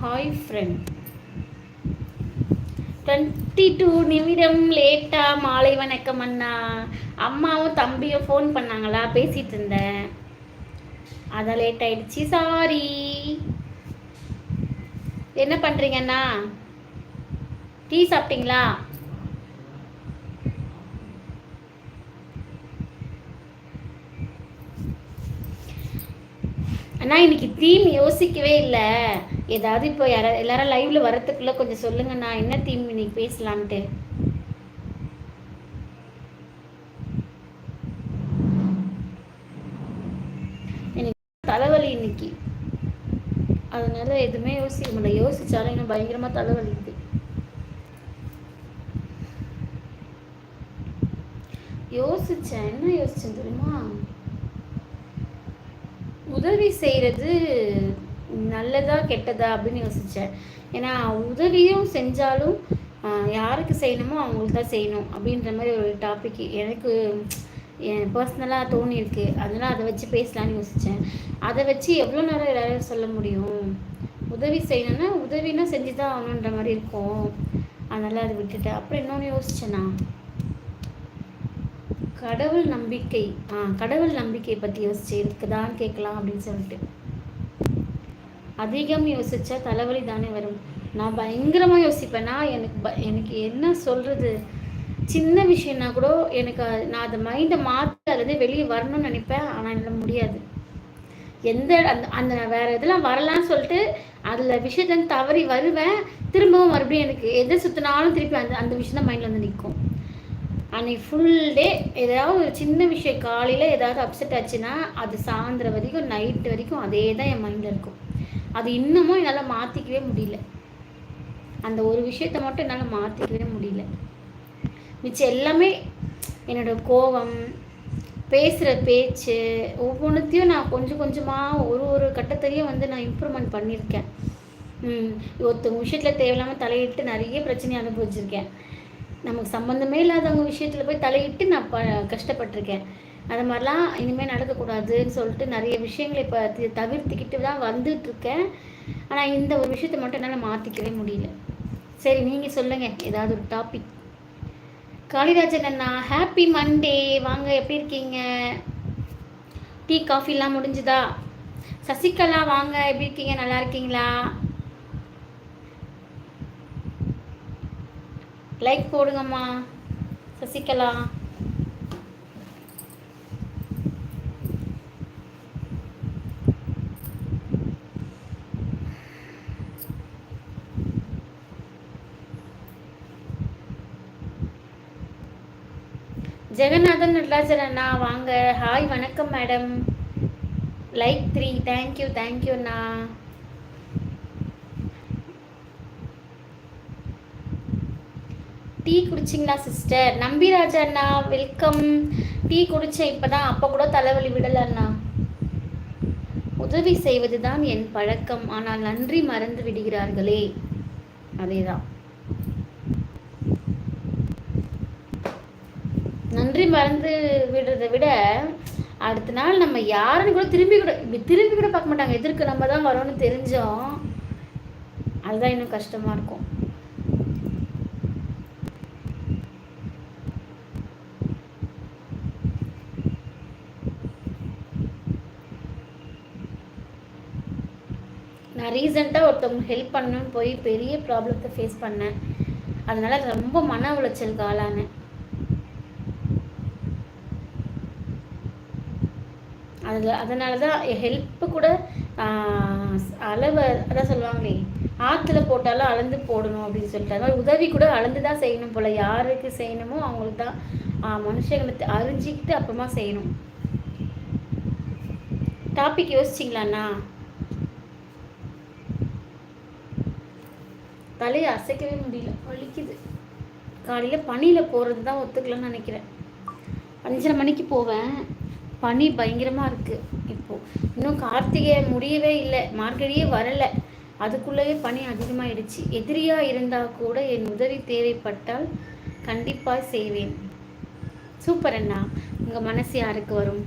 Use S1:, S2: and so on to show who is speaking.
S1: Hi friend. 22 நிமிடம் லேட்டா. மாலை வணக்கம் அண்ணா. அம்மாவும் தம்பியும் ஃபோன் பண்ணாங்களா, பேசிட்டு இருந்தேன், அதான் லேட் ஆயிடுச்சு, சாரி. என்ன பண்றீங்க அண்ணா? டீ சாப்பிட்டீங்களா? அண்ணா இன்னைக்கு தீம் யோசிக்கவே இல்லை. ஏதாவது இப்போ எல்லாரும் லைவ்ல வரத்துக்குள்ள கொஞ்சம் சொல்லுங்கண்ணா, என்ன தீம் இன்னைக்கு பேசலான்ட்டு. எனக்கு தலைவலி இன்னைக்கு, அதனால எதுவுமே யோசிக்க முடியல. யோசிச்சாலும் இன்னும் பயங்கரமா தலைவலிக்குது. யோசிச்சேன், என்ன யோசிச்சேன் தெரியுமா? உதவி செய்கிறது நல்லதா கெட்டதா அப்படின்னு யோசித்தேன். ஏன்னா உதவியும் செஞ்சாலும் யாருக்கு செய்யணுமோ அவங்களுக்கு தான் செய்யணும் அப்படின்ற மாதிரி ஒரு டாபிக் எனக்கு என் பர்சனலாக தோணியிருக்கு. அதனால் அதை வச்சு பேசலான்னு யோசித்தேன். அதை வச்சு எவ்வளோ நேரம் எல்லாரும் சொல்ல முடியும்? உதவி செய்யணும்னா உதவினா செஞ்சு தான் ஆகணுன்ற மாதிரி இருக்கும். அதனால் அதை விட்டுட்டேன். அப்புறம் இன்னொன்று யோசிச்சேன்னா, கடவுள் நம்பிக்கை கடவுள் நம்பிக்கை பற்றி யோசிச்சு இருக்குதான்னு கேட்கலாம் அப்படின்னு சொல்லிட்டு. அதிகம் யோசிச்சா தலைவலி தானே வரும். நான் பயங்கரமாக யோசிப்பேன்னா எனக்கு என்ன சொல்கிறது, சின்ன விஷயம்னா கூட எனக்கு நான் அந்த மைண்டை மாற்றி அதுலேருந்து வெளியே வரணும்னு நினைப்பேன். ஆனால் என்னால் முடியாது. அந்த வேறு இதெல்லாம் வரலான்னு சொல்லிட்டு அதில் விஷயத்துலேருந்து தவறி வருவேன். திரும்பவும் மறுபடியும் எனக்கு எதை சுற்றினாலும் திருப்பி அந்த விஷயம் தான் மைண்டில் வந்து நிற்கும். அன்னைக்கு ஃபுல் டே ஏதாவது ஒரு சின்ன விஷயம், காலையில் ஏதாவது அப்செட் ஆச்சுன்னா அது சாயந்தரம் வரைக்கும் நைட்டு வரைக்கும் அதே தான் என் மைண்டில் இருக்கும். அது இன்னமும் என்னால் மாற்றிக்கவே முடியல. அந்த ஒரு விஷயத்த மட்டும் என்னால் மாற்றிக்கவே முடியல. மிச்சம் எல்லாமே என்னோட கோபம், பேசுகிற பேச்சு, ஒவ்வொன்றுத்தையும் நான் கொஞ்சம் கொஞ்சமாக ஒரு கட்டத்திலையும் வந்து நான் இம்ப்ரூவ்மெண்ட் பண்ணியிருக்கேன். ஒருத்தவங்க விஷயத்தில் தேவையில்லாமல் தலையிட்டு நிறைய பிரச்சனையை அனுபவிச்சிருக்கேன். நமக்கு சம்மந்தமே இல்லாதவங்க விஷயத்தில் போய் தலையிட்டு நான் கஷ்டப்பட்டிருக்கேன். அது மாதிரிலாம் இனிமேல் நடக்கக்கூடாதுன்னு சொல்லிட்டு நிறைய விஷயங்களை இப்போ தவிர்த்துக்கிட்டு தான் வந்துட்டுருக்கேன். ஆனால் இந்த ஒரு விஷயத்தை மட்டும் என்னால் மாற்றிக்கவே முடியல. சரி, நீங்கள் சொல்லுங்கள் ஏதாவது ஒரு டாபிக். காளிராஜன் அண்ணா, ஹாப்பி மண்டே. வாங்க, எப்படி இருக்கீங்க? டீ காஃபிலாம் முடிஞ்சுதா? சசிகலா வாங்க, எப்படி இருக்கீங்க? நல்லா இருக்கீங்களா? லைக் போடுங்கம்மா சசிகலா. ஜெகநாதன் நடராஜன் அண்ணா வாங்க. ஹாய் வணக்கம் மேடம். லைக் 3. தேங்க்யூ அண்ணா. டீ குடிச்சிங்களா சிஸ்டர்? நம்பிராஜா அண்ணா வெல்கம். டீ குடித்தேன் இப்போ தான். அப்போ கூட தலைவலி விடலை அண்ணா. உதவி செய்வது தான் என் பழக்கம், ஆனால் நன்றி மறந்து விடுகிறார்களே. அதேதான், நன்றி மறந்து விடுறதை விட அடுத்த நாள் நம்ம யாருன்னு கூட திரும்பி கூட பார்க்க மாட்டாங்க. எதிர்க்கு நம்ம தான் வரோன்னு தெரிஞ்சோம். அதுதான் இன்னும் கஷ்டமாக இருக்கும். நான் ரீசெண்டாக ஒருத்தவங்க ஹெல்ப் பண்ணணும்னு போய் பெரிய ப்ராப்ளத்தை ஃபேஸ் பண்ணேன். அதனால் ரொம்ப மன உளைச்சலுக்கு ஆளானேன். அதனால தான் ஹெல்ப்பு கூட அளவு அதான் சொல்லுவாங்களே, ஆற்றுல போட்டாலும் அளந்து போடணும் அப்படின்னு சொல்லிட்டு. அது மாதிரி உதவி கூட அளந்து தான் செய்யணும் போல். யாருக்கு செய்யணுமோ அவங்களுக்கு தான் மனுஷங்களை அறிஞ்சிக்கிட்டு அப்புறமா செய்யணும். டாபிக் யோசிச்சிங்களாண்ணா? தலையை அசைக்கவே முடியல, வலிக்குது. காலையில் பனியில் போகிறது தான் ஒத்துக்கலன்னு நினைக்கிறேன். 5:30 மணிக்கு போவேன். பனி பயங்கரமாக இருக்குது. இப்போது இன்னும் கார்த்திகை முடியவே இல்லை, மார்கழியே வரலை, அதுக்குள்ளேயே பனி அதிகமாகிடுச்சு. எதிரியாக இருந்தால் கூட என் உதவி தேவைப்பட்டால் கண்டிப்பாக செய்வேன். சூப்பர் அண்ணா, உங்கள் மனசு யாருக்கு வரும்?